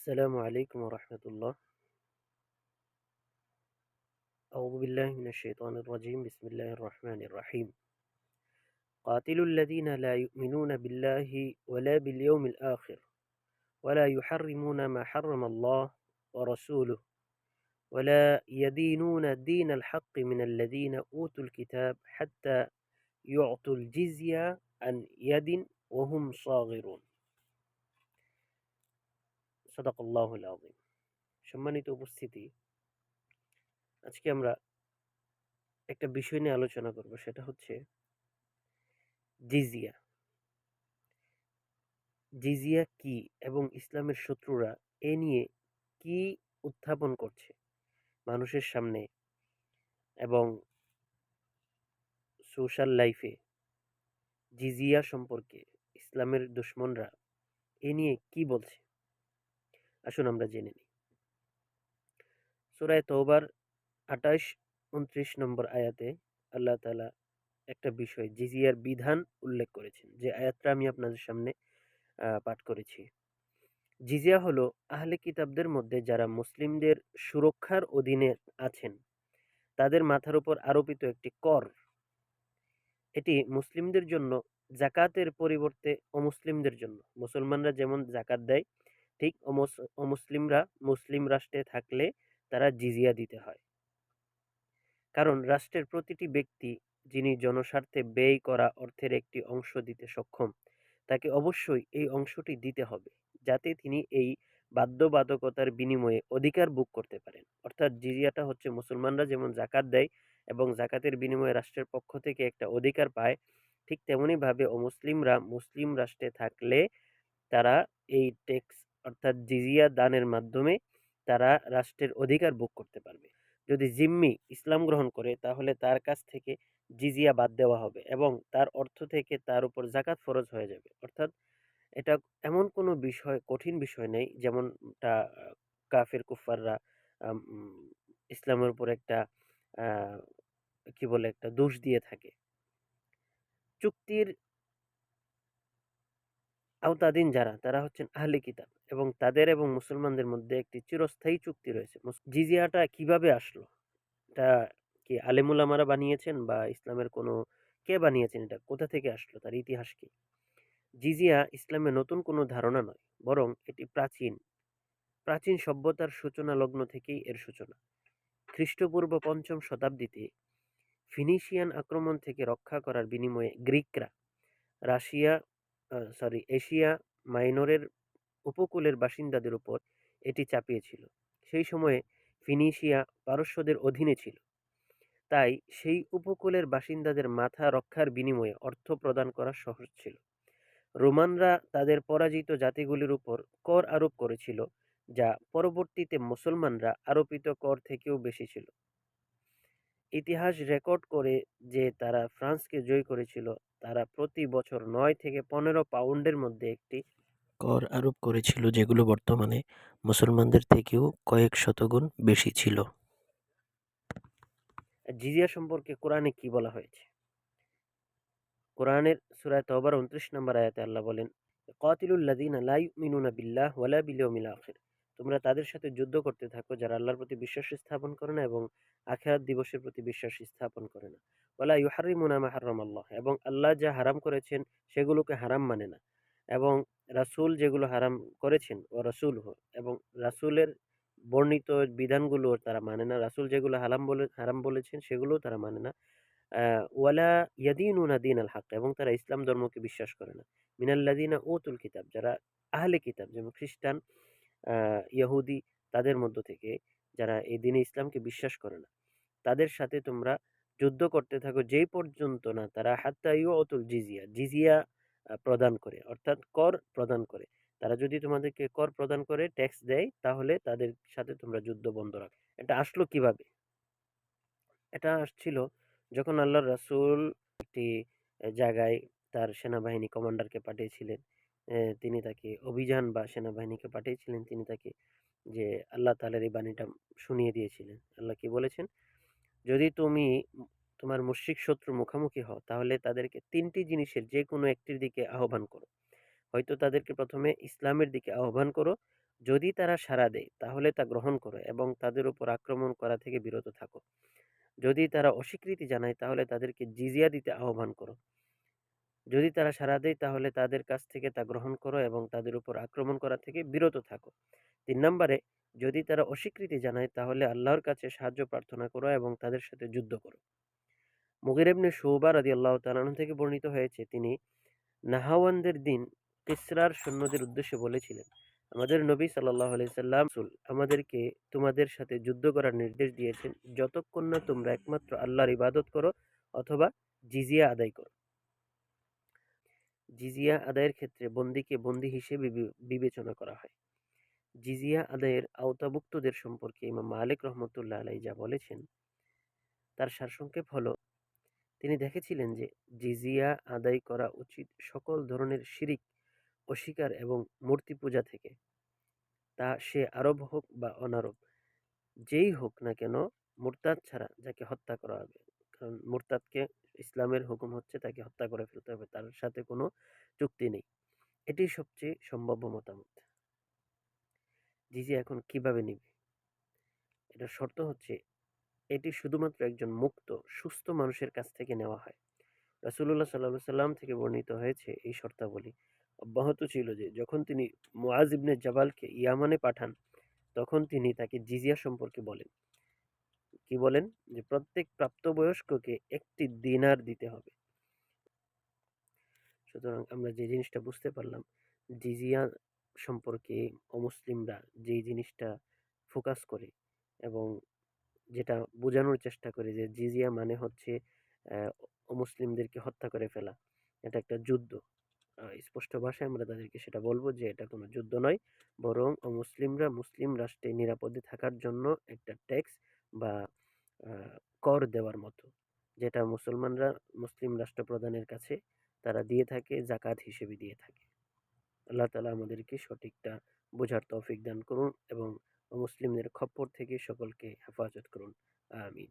السلام عليكم ورحمة الله. أعوذ بالله من الشيطان الرجيم. بسم الله الرحمن الرحيم. قاتلوا الذين لا يؤمنون بالله ولا باليوم الآخر ولا يحرمون ما حرم الله ورسوله ولا يدينون دين الحق من الذين أوتوا الكتاب حتى يعطوا الجزية عن يد وهم صاغرون. صدق الله العظيم. সম্মানিত উপস্থিতি, আজকে আমরা একটা বিষয় নিয়ে আলোচনা করব, সেটা হচ্ছে জিজিয়া। জিজিয়া কি এবং ইসলামের শত্রুরা এ নিয়ে কি উত্থাপন করছে মানুষের সামনে এবং সোশ্যাল লাইফে। জিজিয়া সম্পর্কে ইসলামের দুশমনরা এ নিয়ে কি বলছে, আসুন আমরা জেনে নিই। সূরা তওবার 28-29 নম্বর আয়াতে আল্লাহ তাআলা একটা বিষয়, জিজিয়ার বিধান উল্লেখ করেছেন, যে আয়াতটা আমি আপনাদের সামনে পাঠ করেছি। জিজিয়া হলো আহলে কিতাবদের মধ্যে যারা মুসলিমদের সুরক্ষার অধীনে আছেন তাদের মাথার উপর আরোপিত একটি কর। এটি মুসলিমদের জন্য জাকাতের পরিবর্তে অমুসলিমদের জন্য, মুসলমানরা যেমন জাকাত দেয় ঠিক অমুসলিমরা মুসলিম রাষ্ট্রে থাকলে তারা জিজিয়া দিতে হয়। কারণ রাষ্ট্রের প্রতিটি ব্যক্তি যিনি জনস্বার্থে ব্যয় করা অর্থের একটি অংশ দিতে সক্ষম, তাকে অবশ্যই এই অংশটি দিতে হবে, যাতে তিনি এই বাধ্যবাধকতার বিনিময়ে অধিকার ভোগ করতে পারেন। অর্থাৎ জিজিয়াটা হচ্ছে মুসলমানরা যেমন জাকাত দেয় এবং জাকাতের বিনিময়ে রাষ্ট্রের পক্ষ থেকে একটা অধিকার পায়, ঠিক তেমনিভাবে অমুসলিমরা মুসলিম রাষ্ট্রে থাকলে তারা এই ট্যাক্স অর্থাৎ জিজিয়া দানের মাধ্যমে তারা রাষ্ট্রের অধিকার ভোগ করতে পারবে। যদি জিম্মি ইসলাম গ্রহণ করে তাহলে তার কাছ থেকে জিজিয়া বাদ দেওয়া হবে এবং তার অর্থ থেকে তার উপর জাকাত ফরজ হয়ে যাবে। অর্থাৎ এটা এমন কোনো বিষয়, কঠিন বিষয় নেই যেমনটা কাফের কুফাররা ইসলামের উপর একটা আহ, কি বলে একটা দোষ দিয়ে থাকে। চুক্তির আওতাধীন যারা, তারা হচ্ছেন আহলে কিতাব এবং তাদের এবং মুসলমানদের মধ্যে একটি চিরস্থায়ী চুক্তি রয়েছে। জিজিয়াটা কিভাবে আসলো? এটা কি আলেমুলামারা বানিয়েছেন বা ইসলামের কোনো কে বানিয়েছেন? এটা কোথা থেকে আসলো? তার ইতিহাস কি? জিজিয়া ইসলামে নতুন কোনো ধারণা নয়, বরং এটি প্রাচীন প্রাচীন সভ্যতার সূচনা লগ্ন থেকেই এর সূচনা। খ্রিস্টপূর্ব ৫ম শতাব্দীতে ফিনিশিয়ান আক্রমণ থেকে রক্ষা করার বিনিময়ে গ্রিকরা রাশিয়া এশিয়া মাইনরের উপকূলের বাসিন্দাদের উপর এটি চাপিয়েছিল। সেই সময়ে ফিনিশিয়া পারস্যদের অধীনে ছিল, তাই সেই উপকূলের বাসিন্দাদের মাথা রক্ষার বিনিময়ে অর্থ প্রদান করা সহজ ছিল। রোমানরা তাদের পরাজিত জাতিগুলির উপর কর আরোপ করেছিল, যা পরবর্তীতে মুসলমানরা আরোপিত কর থেকেও বেশি ছিল। ইতিহাস রেকর্ড করে যে তারা ফ্রান্সকে জয় করেছিল, তারা প্রতি বছর ৯ থেকে ১৫ পাউন্ডের মধ্যে একটি কর আরোপ করেছিল, যেগুলো বর্তমানে মুসলমানদের থেকেও কয়েক শতগুণ বেশি ছিল। জিজিয়া সম্পর্কে কোরআনে কি বলা হয়েছে? কোরআনের সূরা তওবার ২৯ নম্বর আয়াতে আল্লাহ বলেন, কাতিলুল লাযিনা লা ইউমিনুনা বিল্লাহ ওয়ালা বিল ইয়াউমিল আখির। তোমরা তাদের সাথে যুদ্ধ করতে থাকো যারা আল্লাহর প্রতি বিশ্বাস স্থাপন করে না এবং আখিরাত দিবসের প্রতি বিশ্বাস স্থাপন করে না। ওয়ালা ইউহাররিমুনা মা হারামাল্লাহ, এবং আল্লাহ যা হারাম করেছেন সেগুলোকে হারাম মানে না, এবং রাসূল যেগুলো হারাম করেছেন ও রাসূলহু, এবং রাসূলের বর্ণিত বিধানগুলো তারা মানে না। রাসূল যেগুলো হারাম বলেছেন সেগুলোও তারা মানে না। ওয়ালা ইয়াদিনুনা দীনাল হক, এবং তারা ইসলাম ধর্মকে বিশ্বাস করে না। মিনাল্লাযিনা উতুল কিতাব, যারা আহলে কিতাব যেমন খ্রিস্টান, ইহুদি, তাদের মধ্য থেকে যারা এই দিনে ইসলামকে বিশ্বাস করে না, তাদের সাথে তোমরা যুদ্ধ করতে থাকো যেই পর্যন্ত না তারা হাত্তা ইউতুল জিজিয়া, জিজিয়া প্রদান করে, অর্থাৎ কর প্রদান করে। তারা যদি তোমাদেরকে কর প্রদান করে, ট্যাক্স দেয়, তাহলে তাদের সাথে তোমরা যুদ্ধ বন্ধ রাখো। এটা আসলো কিভাবে? এটা আসছিল যখন আল্লাহর রাসূল একটি জায়গায় তার সেনাবাহিনী কমান্ডারকে পাঠিয়েছিলেন। তিনি তাকে অভিযান বা সেনাবাহিনীকে পাঠিয়েছিলেন। তিনি তাকে যে আল্লাহ তাআলার এই বাণীটা শুনিয়ে দিয়েছিলেন। আল্লাহ কি বলেছেন? যদি তুমি তোমার মুশরিক শত্রুর মুখোমুখি হও, তাহলে তাদেরকে ৩টি জিনিসের যেকোনো একটির দিকে আহ্বান করো। হয়তো তাদেরকে প্রথমে ইসলামের দিকে আহ্বান করো, যদি তারা সাড়া দেয় তাহলে তা গ্রহণ করো এবং তাদের উপর আক্রমণ করা থেকে বিরত থাকো। যদি তারা অস্বীকৃতি জানায় তাহলে তাদেরকে জিজিয়া দিতে আহ্বান করো। যদি তারা সাড়া দেয় তাহলে তাদের কাছ থেকে তা গ্রহণ করো এবং তাদের উপর আক্রমণ করা থেকে বিরত থাকো। ৩ নম্বরে, যদি তারা অস্বীকৃতি জানায় তাহলে আল্লাহর কাছে সাহায্য প্রার্থনা করো এবং তাদের সাথে যুদ্ধ করো। মুগীরা ইবনে শুবা রাদিয়াল্লাহু তাআলা আনহু থেকে বর্ণিত হয়েছে, তিনি নাহাওয়ান্দের দিন কিসরার সৈন্যদের উদ্দেশ্যে বলেছিলেন, আমাদের নবী সাল্লাল্লাহু আলাইহি সাল্লাম আমাদেরকে তোমাদের সাথে যুদ্ধ করার নির্দেশ দিয়েছেন যতক্ষণ না তোমরা একমাত্র আল্লাহর ইবাদত করো অথবা জিজিয়া আদায় করো। জিজিয়া আদায়ের ক্ষেত্রে বন্দীকে বন্দী হিসেবে বিবেচনা করা হয়। জিজিয়া আদায়ের আওতাভুক্তদের সম্পর্কে ইমাম মালিক রহমতুল্লাহ আলাইহি যা বলেছেন তার সারসংক্ষেপ হলো, তিনি দেখেছিলেন যে জিজিয়া আদায় করা উচিত সকল ধরনের শিরিক, অস্বীকার এবং মূর্তি পূজা থেকে, তা সে আরব হোক বা অনারব, যেই হোক না কেন, মুরতাদ ছাড়া যাকে হত্যা করা হবে। কারণ মুরতাদকে ইসলামের হুকুম হচ্ছে তাকে হত্যা করে ফেলতে হবে, তার সাথে কোনো চুক্তি নেই। এটি সবচেয়ে সম্ভাব্য মতামত। জিজিয়া এখন কিভাবে নিবে? এটার শর্ত হচ্ছে এটি শুধুমাত্র একজন মুক্ত সুস্থ মানুষের কাছ থেকে নেওয়া হয়। রাসূলুল্লাহ সাল্লাল্লাহু আলাইহি সাল্লাম থেকে বর্ণিত হয়েছে এই শর্তাবলী অব্যাহত ছিল যে যখন তিনি মুআজ ইবনে জাবালকে ইয়ামানে পাঠান তখন তিনি তাকে জিজিয়া সম্পর্কে বলেন। কি বলেন? যে প্রত্যেক প্রাপ্তবয়স্ককে ১টি দিনার দিতে হবে। সুতরাং আমরা যে জিনিসটা বুঝতে পারলাম, জিজিয়া সম্পর্কে অমুসলিমরা যেই জিনিসটা ফোকাস করে এবং যেটা বোঝানোর চেষ্টা করে যে জিজিয়া মানে হচ্ছে অমুসলিমদেরকে হত্যা করে ফেলা। এটা একটা যুদ্ধ। স্পষ্ট ভাষায় আমরা তাদেরকে সেটা বলবো যে এটা কোনো যুদ্ধ নয়, বরং অমুসলিমরা মুসলিম রাষ্ট্রে নিরাপদে থাকার জন্য একটা ট্যাক্স বা কর দেওয়ার মতো, যেটা মুসলমানরা মুসলিম রাষ্ট্রপ্রধানের কাছে তারা দিয়ে থাকে, জাকাত হিসেবে দিয়ে থাকে। আল্লাহ তাআলা আমাদেরকে সঠিকটা বোঝার তৌফিক দান করুন এবং মুসলিমদের খপ্পর থেকে সকলকে হেফাজত করুন। আমিন।